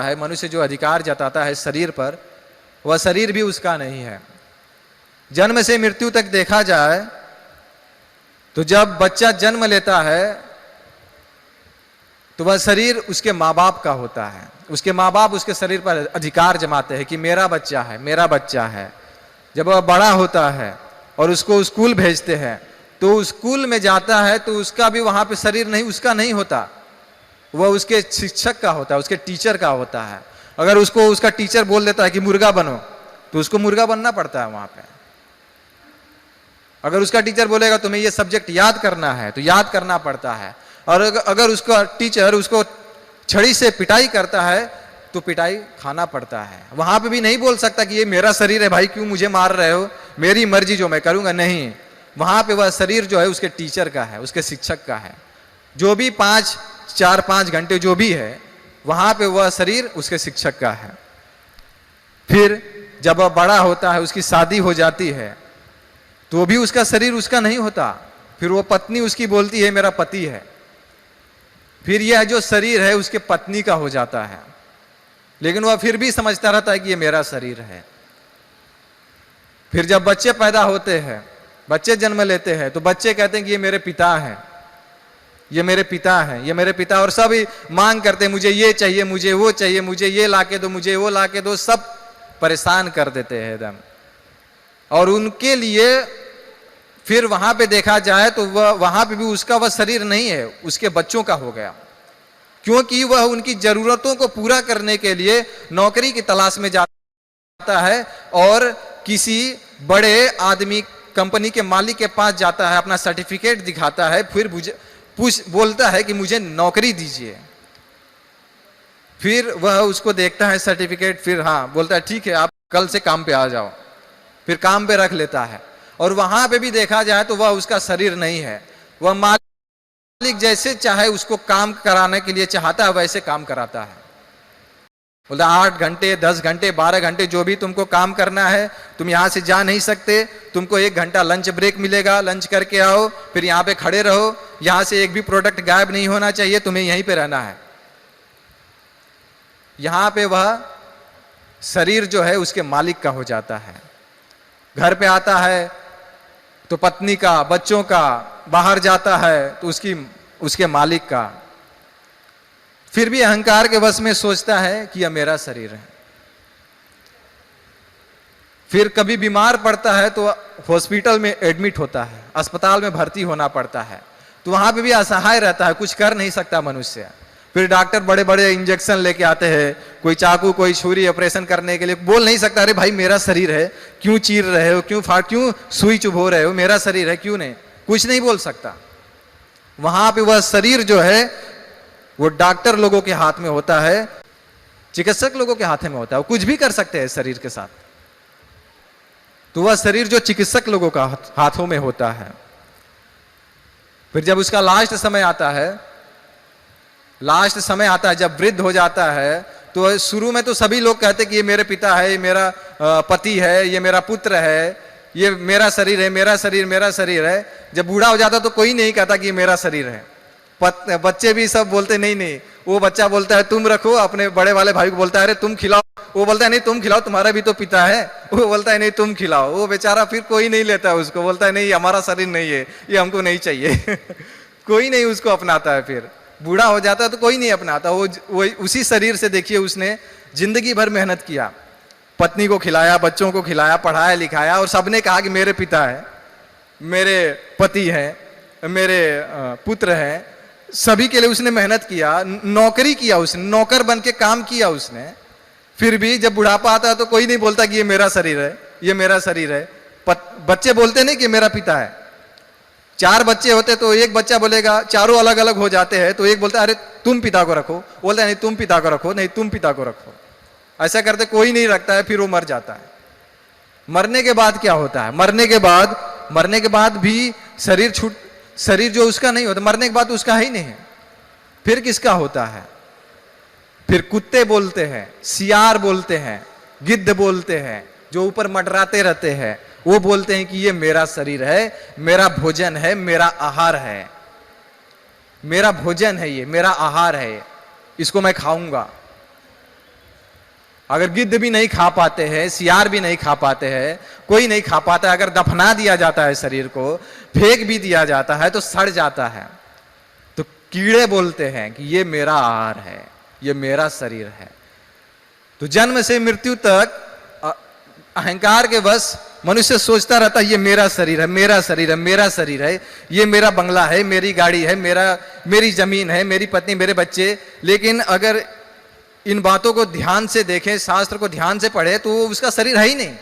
है, मनुष्य जो अधिकार जताता है शरीर पर, वह शरीर भी उसका नहीं है। जन्म से मृत्यु तक देखा जाए तो जब बच्चा जन्म लेता है तो वह शरीर उसके माँ बाप का होता है। उसके माँ बाप उसके शरीर पर अधिकार जमाते हैं कि मेरा बच्चा है, मेरा बच्चा है। जब वह बड़ा होता है और उसको स्कूल भेजते हैं तो स्कूल में जाता है तो उसका भी वहां पे शरीर नहीं, उसका नहीं होता, वह उसके शिक्षक का होता है, उसके टीचर का होता है। अगर उसको उसका टीचर बोल देता है कि मुर्गा बनो तो उसको मुर्गा बनना पड़ता है वहां पे। अगर उसका टीचर बोलेगा तुम्हें ये सब्जेक्ट याद करना है तो याद करना पड़ता है। और अगर उसका टीचर उसको छड़ी से पिटाई करता है तो पिटाई खाना पड़ता है। वहां पे भी नहीं बोल सकता कि ये मेरा शरीर है भाई, क्यों मुझे मार रहे हो, मेरी मर्जी जो मैं करूंगा, नहीं। वहां पे वह शरीर जो है उसके टीचर का है, उसके शिक्षक का है। जो भी 4-5 घंटे जो भी है वहां पे वह शरीर उसके शिक्षक का है। फिर जब वह बड़ा होता है, उसकी शादी हो जाती है तो भी उसका शरीर उसका नहीं होता। फिर वो पत्नी उसकी बोलती है मेरा पति है। फिर यह जो शरीर है उसके पत्नी का हो जाता है, लेकिन वह फिर भी समझता रहता है कि ये मेरा शरीर है। फिर जब बच्चे पैदा होते हैं, बच्चे जन्म लेते हैं तो बच्चे कहते हैं कि ये मेरे पिता हैं, ये मेरे पिता हैं, ये मेरे पिता। और सब मांग करते हैं मुझे ये चाहिए, मुझे वो चाहिए, मुझे ये लाके दो, मुझे वो लाके दो, सब परेशान कर देते हैं एकदम। और उनके लिए फिर वहां पे देखा जाए तो वह वहां पे भी उसका वह शरीर नहीं है, उसके बच्चों का हो गया। क्योंकि वह उनकी जरूरतों को पूरा करने के लिए नौकरी की तलाश में जाता है और किसी बड़े आदमी, कंपनी के मालिक के पास जाता है, अपना सर्टिफिकेट दिखाता है, फिर बोलता है कि मुझे नौकरी दीजिए। फिर वह उसको देखता है सर्टिफिकेट, फिर हाँ बोलता है ठीक है आप कल से काम पे आ जाओ। फिर काम पे रख लेता है। और वहां पे भी देखा जाए तो वह उसका शरीर नहीं है, वह मालिक जैसे चाहे उसको काम कराने के लिए चाहता है वैसे काम कराता है। बोलता 8 घंटे, 10 घंटे, 12 घंटे जो भी तुमको काम करना है, तुम यहां से जा नहीं सकते, तुमको 1 घंटा लंच ब्रेक मिलेगा, लंच करके आओ, फिर यहाँ पे खड़े रहो, यहां से एक भी प्रोडक्ट गायब नहीं होना चाहिए, तुम्हें यहीं पे रहना है। यहां पे वह शरीर जो है उसके मालिक का हो जाता है। घर पे आता है तो पत्नी का, बच्चों का, बाहर जाता है तो उसके मालिक का। फिर भी अहंकार के वश में सोचता है कि यह मेरा शरीर है। फिर कभी बीमार पड़ता है तो हॉस्पिटल में एडमिट होता है, अस्पताल में भर्ती होना पड़ता है, तो वहां पे भी असहाय रहता है, कुछ कर नहीं सकता मनुष्य। फिर डॉक्टर बड़े बड़े इंजेक्शन लेके आते हैं, कोई चाकू, कोई छुरी, ऑपरेशन करने के लिए, बोल नहीं सकता अरे भाई मेरा शरीर है, क्यों चीर रहे हो, क्यों सुई चुभो रहे हो, मेरा शरीर है, क्यों नहीं, कुछ नहीं बोल सकता। वहां पे वह शरीर जो है वो डॉक्टर लोगों के हाथ में होता है, चिकित्सक लोगों के हाथ में होता है, वो कुछ भी कर सकते हैं शरीर के साथ। तो वह शरीर जो चिकित्सक लोगों का हाथों में होता है। फिर जब उसका लास्ट समय आता है, जब वृद्ध हो जाता है, तो शुरू में तो सभी लोग कहते कि ये मेरे पिता है, ये मेरा पति है, ये मेरा पुत्र है, ये मेरा शरीर है, मेरा शरीर है। जब बूढ़ा हो जाता तो कोई नहीं कहता कि ये मेरा शरीर है। बच्चे भी सब बोलते नहीं, वो बच्चा बोलता है तुम रखो, अपने बड़े वाले भाई को बोलता है अरे तुम खिलाओ, वो बोलता है नहीं तुम खिलाओ, तुम्हारा भी तो पिता है, वो बोलता है नहीं तुम खिलाओ। वो बेचारा फिर कोई नहीं लेता उसको, बोलता है नहीं हमारा शरीर नहीं है, ये हमको नहीं चाहिए। कोई नहीं उसको अपनाता है। फिर बूढ़ा हो जाता है तो कोई नहीं अपनाता। वो उसी शरीर से देखिए उसने जिंदगी भर मेहनत किया, पत्नी को खिलाया, बच्चों को खिलाया, पढ़ाया लिखाया, और सबने कहा कि मेरे पिता है, मेरे पति है, मेरे पुत्र है। सभी के लिए उसने मेहनत किया, नौकरी किया, उसने नौकर बन के काम किया उसने। फिर भी जब बुढ़ापा आता है तो कोई नहीं बोलता कि ये मेरा शरीर है, ये मेरा शरीर है। बच्चे बोलते नहीं कि मेरा पिता है। 4 बच्चे होते तो एक बच्चा बोलेगा, चारों अलग अलग हो जाते हैं तो एक बोलता है अरे तुम पिता को रखो, बोलता है नहीं तुम पिता को रखो, नहीं तुम पिता को रखो। ऐसा करते कोई नहीं रखता है, फिर वो मर जाता है। मरने के बाद क्या होता है? मरने के बाद भी शरीर जो उसका नहीं होता, मरने के बाद उसका ही नहीं है। फिर किसका होता है? फिर कुत्ते बोलते हैं, सियार बोलते हैं, गिद्ध बोलते हैं, जो ऊपर मंडराते रहते हैं, वो बोलते हैं कि ये मेरा शरीर है, मेरा भोजन है, मेरा आहार है, मेरा भोजन है, ये मेरा आहार है, इसको मैं खाऊंगा। अगर गिद्ध भी नहीं खा पाते हैं, सियार भी नहीं खा पाते हैं, कोई नहीं खा पाता, अगर दफना दिया जाता है शरीर को, फेंक भी दिया जाता है तो सड़ जाता है। तो कीड़े बोलते हैं कि ये मेरा आहार है, ये मेरा शरीर है। तो जन्म से मृत्यु तक अहंकार के वश मनुष्य सोचता रहता है ये मेरा शरीर है, मेरा शरीर है, मेरा शरीर है, ये मेरा बंगला है, मेरी गाड़ी है, मेरी जमीन है, मेरी पत्नी, मेरे बच्चे। लेकिन अगर इन बातों को ध्यान से देखें, शास्त्र को ध्यान से पढ़े, तो वो उसका शरीर है ही नहीं।